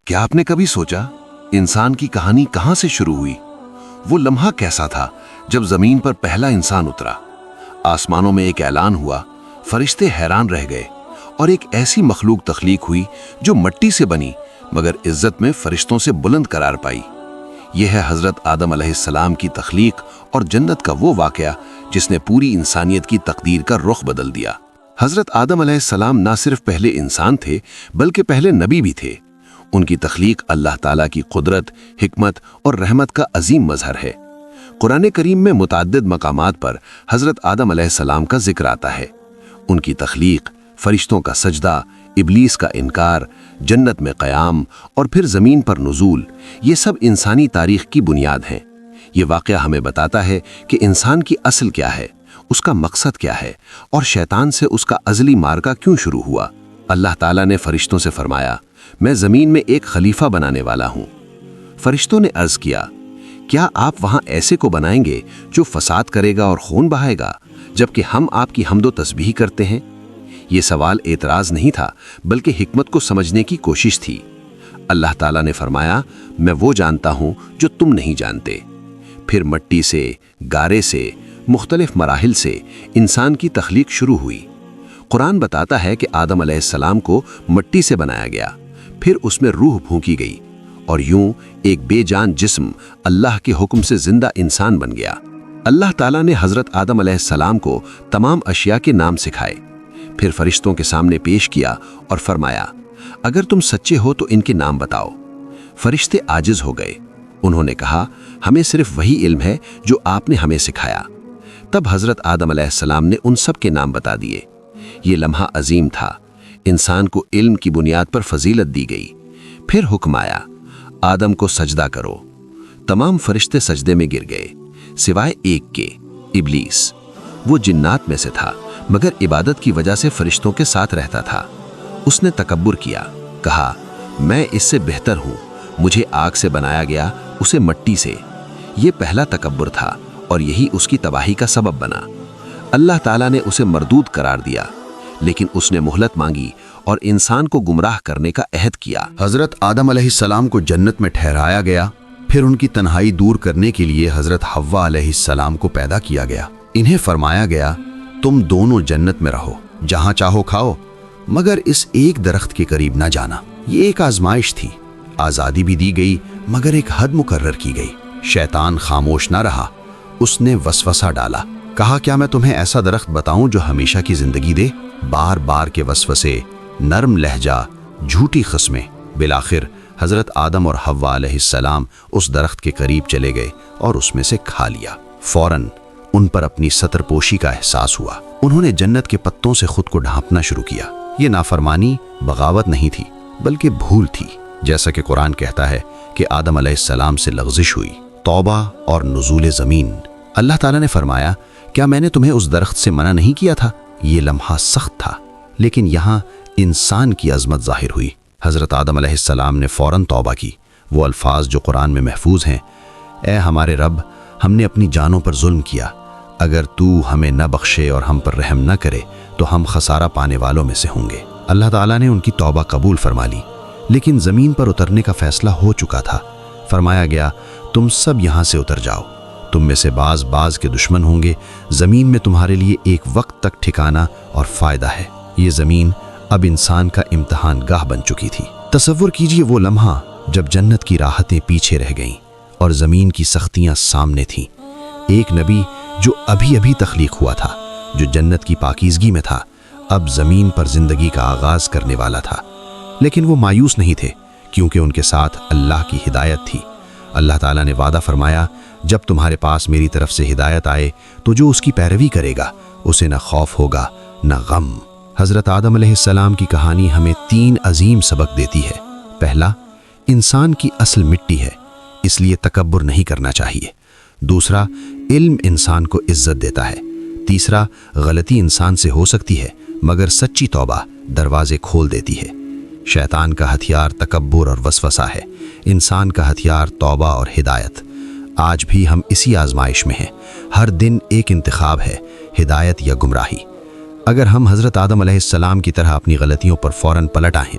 کیا آپ نے کبھی سوچا انسان کی کہانی کہاں سے شروع ہوئی؟ وہ لمحہ کیسا تھا جب زمین پر پہلا انسان اترا؟ آسمانوں میں ایک اعلان ہوا، فرشتے حیران رہ گئے، اور ایک ایسی مخلوق تخلیق ہوئی جو مٹی سے بنی مگر عزت میں فرشتوں سے بلند قرار پائی۔ یہ ہے حضرت آدم علیہ السلام کی تخلیق اور جنت کا وہ واقعہ جس نے پوری انسانیت کی تقدیر کا رخ بدل دیا۔ حضرت آدم علیہ السلام نہ صرف پہلے انسان تھے بلکہ پہلے نبی بھی تھے۔ ان کی تخلیق اللہ تعالیٰ کی قدرت، حکمت اور رحمت کا عظیم مظہر ہے۔ قرآن کریم میں متعدد مقامات پر حضرت آدم علیہ السلام کا ذکر آتا ہے۔ ان کی تخلیق، فرشتوں کا سجدہ، ابلیس کا انکار، جنت میں قیام اور پھر زمین پر نزول، یہ سب انسانی تاریخ کی بنیاد ہیں۔ یہ واقعہ ہمیں بتاتا ہے کہ انسان کی اصل کیا ہے، اس کا مقصد کیا ہے، اور شیطان سے اس کا ازلی معرکہ کیوں شروع ہوا۔ اللہ تعالیٰ نے فرشتوں سے فرمایا، میں زمین میں ایک خلیفہ بنانے والا ہوں۔ فرشتوں نے عرض کیا، کیا آپ وہاں ایسے کو بنائیں گے جو فساد کرے گا اور خون بہائے گا، جبکہ ہم آپ کی حمد و تسبیح کرتے ہیں؟ یہ سوال اعتراض نہیں تھا بلکہ حکمت کو سمجھنے کی کوشش تھی۔ اللہ تعالیٰ نے فرمایا، میں وہ جانتا ہوں جو تم نہیں جانتے۔ پھر مٹی سے، گارے سے، مختلف مراحل سے انسان کی تخلیق شروع ہوئی۔ قرآن بتاتا ہے کہ آدم علیہ السلام کو مٹی سے بنایا گیا، پھر اس میں روح پھونکی گئی، اور یوں ایک بے جان جسم اللہ کے حکم سے زندہ انسان بن گیا۔ اللہ تعالیٰ نے حضرت آدم علیہ السلام کو تمام اشیاء کے نام سکھائے، پھر فرشتوں کے سامنے پیش کیا اور فرمایا، اگر تم سچے ہو تو ان کے نام بتاؤ۔ فرشتے عاجز ہو گئے۔ انہوں نے کہا، ہمیں صرف وہی علم ہے جو آپ نے ہمیں سکھایا۔ تب حضرت آدم علیہ السلام نے ان سب کے نام بتا دیے۔ یہ لمحہ عظیم تھا۔ انسان کو علم کی بنیاد پر فضیلت دی گئی۔ پھر حکم آیا، آدم کو سجدہ کرو۔ تمام فرشتے سجدے میں گر گئے سوائے ایک کے، ابلیس۔ وہ جنات میں سے تھا مگر عبادت کی وجہ سے فرشتوں کے ساتھ رہتا تھا۔ اس نے تکبر کیا، کہا، میں اس سے بہتر ہوں، مجھے آگ سے بنایا گیا، اسے مٹی سے۔ یہ پہلا تکبر تھا اور یہی اس کی تباہی کا سبب بنا۔ اللہ تعالیٰ نے اسے مردود قرار دیا، لیکن اس نے مہلت مانگی اور انسان کو گمراہ کرنے کا عہد کیا۔ حضرت آدم علیہ السلام کو جنت میں ٹھہرایا گیا، پھر ان کی تنہائی دور کرنے کے لیے حضرت حوا علیہ السلام کو پیدا کیا گیا۔ انہیں فرمایا گیا، تم دونوں جنت میں رہو، جہاں چاہو کھاؤ، مگر اس ایک درخت کے قریب نہ جانا۔ یہ ایک آزمائش تھی، آزادی بھی دی گئی مگر ایک حد مقرر کی گئی۔ شیطان خاموش نہ رہا، اس نے وسوسہ ڈالا، کہا، کیا میں تمہیں ایسا درخت بتاؤں جو ہمیشہ کی زندگی دے؟ بار بار کے وسوسے، نرم لہجہ، جھوٹی قسمیں۔ بالآخر حضرت آدم اور حوا علیہ السلام اس درخت کے قریب چلے گئے اور اس میں سے کھا لیا۔ فوراً ان پر اپنی ستر پوشی کا احساس ہوا۔ انہوں نے جنت کے پتوں سے خود کو ڈھانپنا شروع کیا۔ یہ نافرمانی بغاوت نہیں تھی بلکہ بھول تھی۔ جیسا کہ قرآن کہتا ہے کہ آدم علیہ السلام سے لغزش ہوئی۔ توبہ اور نزول زمین۔ اللہ تعالیٰ نے فرمایا، کیا میں نے تمہیں اس درخت سے منع نہیں کیا تھا؟ یہ لمحہ سخت تھا لیکن یہاں انسان کی عظمت ظاہر ہوئی۔ حضرت آدم علیہ السلام نے فوراً توبہ کی۔ وہ الفاظ جو قرآن میں محفوظ ہیں، اے ہمارے رب، ہم نے اپنی جانوں پر ظلم کیا، اگر تو ہمیں نہ بخشے اور ہم پر رحم نہ کرے تو ہم خسارہ پانے والوں میں سے ہوں گے۔ اللہ تعالیٰ نے ان کی توبہ قبول فرما لی، لیکن زمین پر اترنے کا فیصلہ ہو چکا تھا۔ فرمایا گیا، تم سب یہاں سے اتر جاؤ، تم میں سے بعض کے دشمن ہوں گے۔ زمین میں تمہارے لیے ایک وقت تک ٹھکانہ اور فائدہ ہے۔ یہ زمین اب انسان کا امتحان گاہ بن چکی تھی۔ تصور کیجئے وہ لمحہ جب جنت کی راحتیں پیچھے رہ گئیں اور زمین کی سختیاں سامنے تھیں۔ ایک نبی جو ابھی تخلیق ہوا تھا، جو جنت کی پاکیزگی میں تھا، اب زمین پر زندگی کا آغاز کرنے والا تھا۔ لیکن وہ مایوس نہیں تھے کیونکہ ان کے ساتھ اللہ کی ہدایت تھی۔ اللہ تعالیٰ نے وعدہ فرمایا، جب تمہارے پاس میری طرف سے ہدایت آئے تو جو اس کی پیروی کرے گا اسے نہ خوف ہوگا نہ غم۔ حضرت آدم علیہ السلام کی کہانی ہمیں 3 عظیم سبق دیتی ہے۔ پہلا، انسان کی اصل مٹی ہے، اس لیے تکبر نہیں کرنا چاہیے۔ دوسرا، علم انسان کو عزت دیتا ہے۔ تیسرا، غلطی انسان سے ہو سکتی ہے مگر سچی توبہ دروازے کھول دیتی ہے۔ شیطان کا ہتھیار تکبر اور وسوسہ ہے، انسان کا ہتھیار توبہ اور ہدایت۔ آج بھی ہم اسی آزمائش میں ہیں۔ ہر دن ایک انتخاب ہے، ہدایت یا گمراہی۔ اگر ہم حضرت آدم علیہ السلام کی طرح اپنی غلطیوں پر فوراً پلٹ آئیں